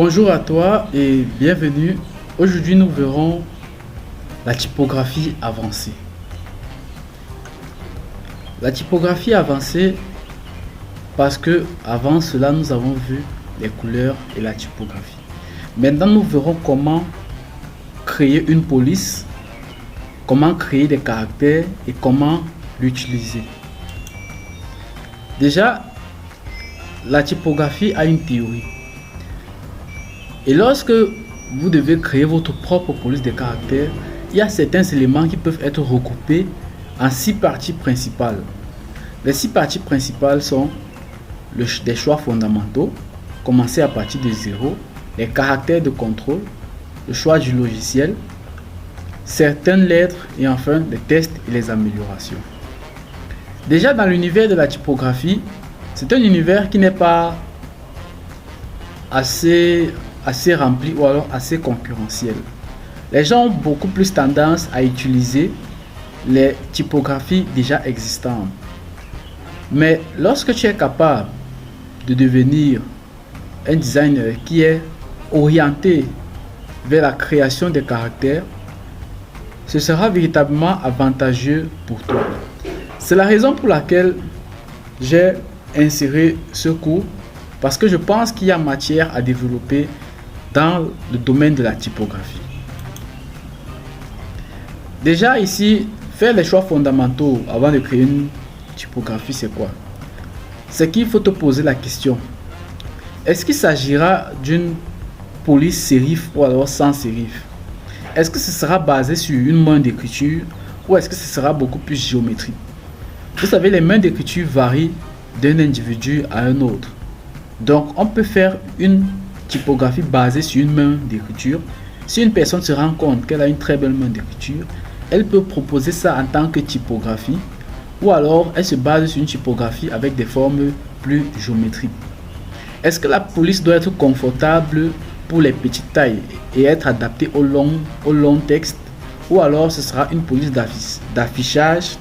Bonjour à toi et bienvenue. Aujourd'hui, nous verrons la typographie avancée. La typographie avancée parce que avant cela, nous avons vu les couleurs et la typographie. Maintenant, nous verrons comment créer une police, comment créer des caractères et comment l'utiliser. Déjà, la typographie a une théorie. Et lorsque vous devez créer votre propre police de caractères, il y a certains éléments qui peuvent être recoupés en 6 parties principales. Les 6 parties principales sont des choix fondamentaux, commencer à partir de 0, les caractères de contrôle, le choix du logiciel, certaines lettres et enfin les tests et les améliorations. Déjà dans l'univers de la typographie, c'est un univers qui n'est pas assez rempli ou alors assez concurrentiel. Les gens ont beaucoup plus tendance à utiliser les typographies déjà existantes. Mais lorsque tu es capable de devenir un designer qui est orienté vers la création des caractères, ce sera véritablement avantageux pour toi. C'est la raison pour laquelle j'ai inséré ce cours, parce que je pense qu'il y a matière à développer dans le domaine de la typographie. Déjà ici, faire les choix fondamentaux avant de créer une typographie, c'est quoi? C'est qu'il faut te poser la question: est-ce qu'il s'agira d'une police sérif ou alors sans sérif? Est-ce que ce sera basé sur une main d'écriture ou est-ce que ce sera beaucoup plus géométrique? Vous savez, les mains d'écriture varient d'un individu à un autre. Donc, on peut faire une typographie basée sur une main d'écriture. Si une personne se rend compte qu'elle a une très belle main d'écriture, elle peut proposer ça en tant que typographie, ou alors elle se base sur une typographie avec des formes plus géométriques. Est-ce que la police doit être confortable pour les petites tailles et être adaptée au long texte, ou alors ce sera une police d'affichage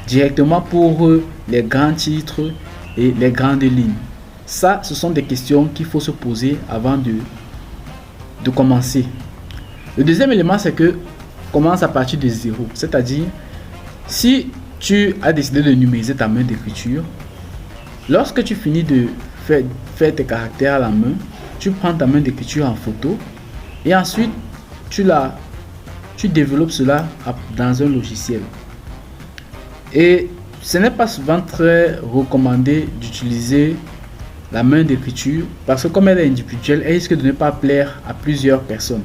directement pour les grands titres et les grandes lignes? Ça, ce sont des questions qu'il faut se poser avant de commencer. Le deuxième élément, c'est que commence à partir de 0. C'est-à-dire, si tu as décidé de numériser ta main d'écriture, lorsque tu finis de faire tes caractères à la main, tu prends ta main d'écriture en photo et ensuite tu développes cela dans un logiciel. Et ce n'est pas souvent très recommandé d'utiliser la main d'écriture parce que comme elle est individuelle, elle risque de ne pas plaire à plusieurs personnes.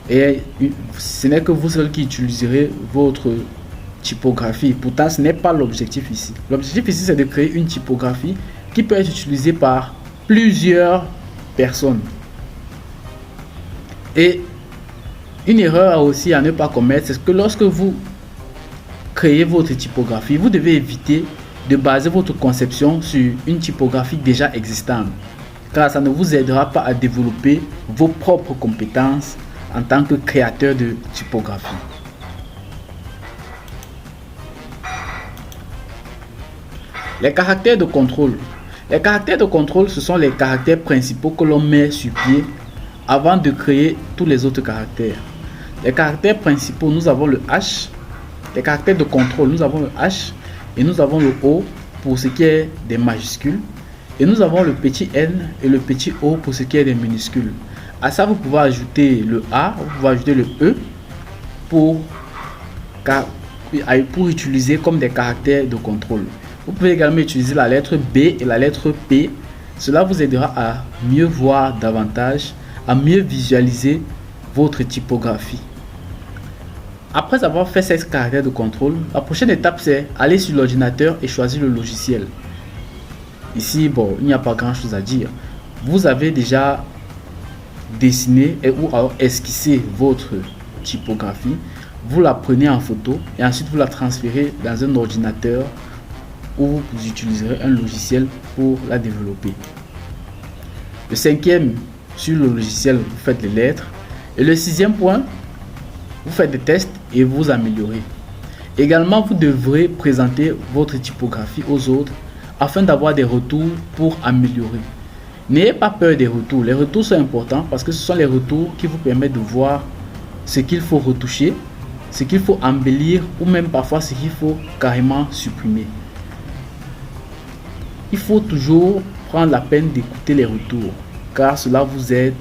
Et ce n'est que vous seul qui utiliserez votre typographie. Pourtant, ce n'est pas l'objectif ici. L'objectif ici, c'est de créer une typographie qui peut être utilisée par plusieurs personnes. Et une erreur aussi à ne pas commettre, c'est que lorsque vous créez votre typographie, vous devez éviter de baser votre conception sur une typographie déjà existante, car ça ne vous aidera pas à développer vos propres compétences en tant que créateur de typographie. Les caractères de contrôle. Les caractères de contrôle, ce sont les caractères principaux que l'on met sur pied avant de créer tous les autres caractères. Les caractères principaux, nous avons le H. Les caractères de contrôle, nous avons le H et nous avons le O pour ce qui est des majuscules. Et nous avons le petit n et le petit o pour ce qui est des minuscules. À ça, vous pouvez ajouter le A, vous pouvez ajouter le E pour utiliser comme des caractères de contrôle. Vous pouvez également utiliser la lettre B et la lettre P. Cela vous aidera à mieux voir davantage, à mieux visualiser votre typographie. Après avoir fait ces caractères de contrôle, la prochaine étape c'est aller sur l'ordinateur et choisir le logiciel. Ici, bon, il n'y a pas grand chose à dire. Vous avez déjà dessiné ou alors esquissé votre typographie. Vous la prenez en photo et ensuite vous la transférez dans un ordinateur où vous utiliserez un logiciel pour la développer. Le cinquième, sur le logiciel, vous faites les lettres. Et le sixième point, vous faites des tests et vous améliorez. Également, vous devrez présenter votre typographie aux autres afin d'avoir des retours pour améliorer. N'ayez pas peur des retours. Les retours sont importants parce que ce sont les retours qui vous permettent de voir ce qu'il faut retoucher, ce qu'il faut embellir ou même parfois ce qu'il faut carrément supprimer. Il faut toujours prendre la peine d'écouter les retours car cela vous aide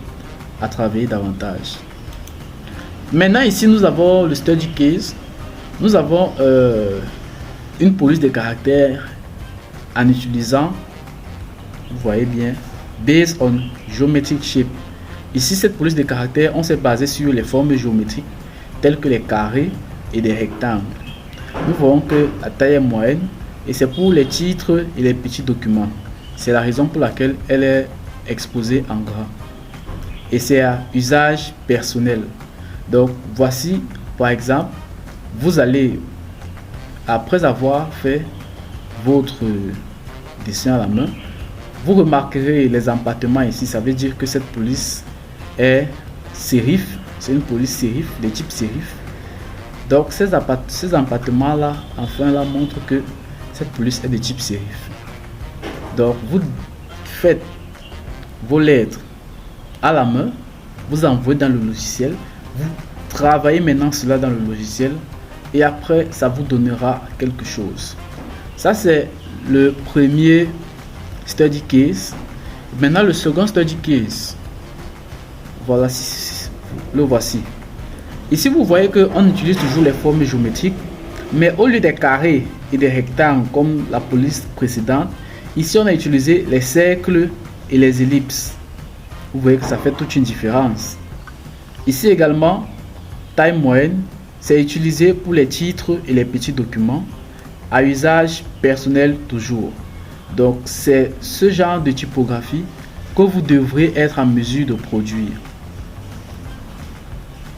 à travailler davantage. Maintenant ici nous avons le study case. Nous avons une police de caractère en utilisant, vous voyez bien, based on geometric shape. Ici cette police de caractère, on s'est basé sur les formes géométriques telles que les carrés et des rectangles. Nous voyons que la taille est moyenne et c'est pour les titres et les petits documents. C'est la raison pour laquelle elle est exposée en gras. Et c'est à usage personnel. Donc voici par exemple, vous allez, après avoir fait votre dessin à la main, vous remarquerez les empattements ici. Ça veut dire que cette police est sérif. C'est une police sérif, de type sérif. Donc ces empattements là, enfin là, montrent que cette police est de type sérif. Donc vous faites vos lettres à la main, vous envoyez dans le logiciel, vous travaillez maintenant cela dans le logiciel et après ça vous donnera quelque chose. Ça c'est le premier study case. Maintenant le second study case, voilà, le voici. Ici vous voyez qu'on utilise toujours les formes géométriques, mais au lieu des carrés et des rectangles comme la police précédente, ici on a utilisé les cercles et les ellipses. Vous voyez que ça fait toute une différence. Ici également, taille moyenne, c'est utilisé pour les titres et les petits documents, à usage personnel toujours. Donc c'est ce genre de typographie que vous devrez être en mesure de produire.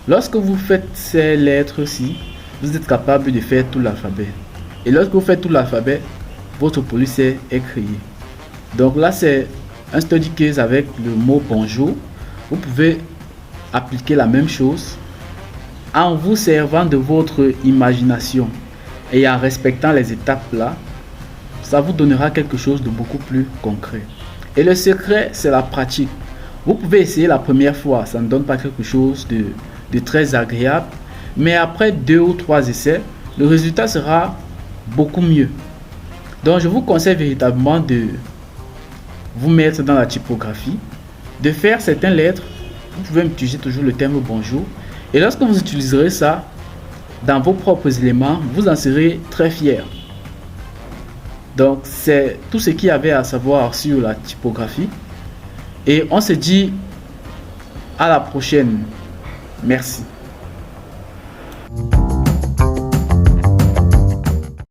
Lorsque vous faites ces lettres-ci, vous êtes capable de faire tout l'alphabet. Et lorsque vous faites tout l'alphabet, votre police est créée. Donc là, c'est un study case avec le mot bonjour. Vous pouvez appliquer la même chose en vous servant de votre imagination et en respectant les étapes là. Ça vous donnera quelque chose de beaucoup plus concret. Et le secret, c'est la pratique. Vous pouvez essayer la première fois, ça ne donne pas quelque chose de très agréable, mais après 2 ou 3 essais, le résultat sera beaucoup mieux. Donc je vous conseille véritablement de vous mettre dans la typographie, de faire certaines lettres. Vous pouvez utiliser toujours le terme bonjour, et lorsque vous utiliserez ça dans vos propres éléments, vous en serez très fier. Donc c'est tout ce qu'il y avait à savoir sur la typographie, et on se dit à la prochaine. Merci.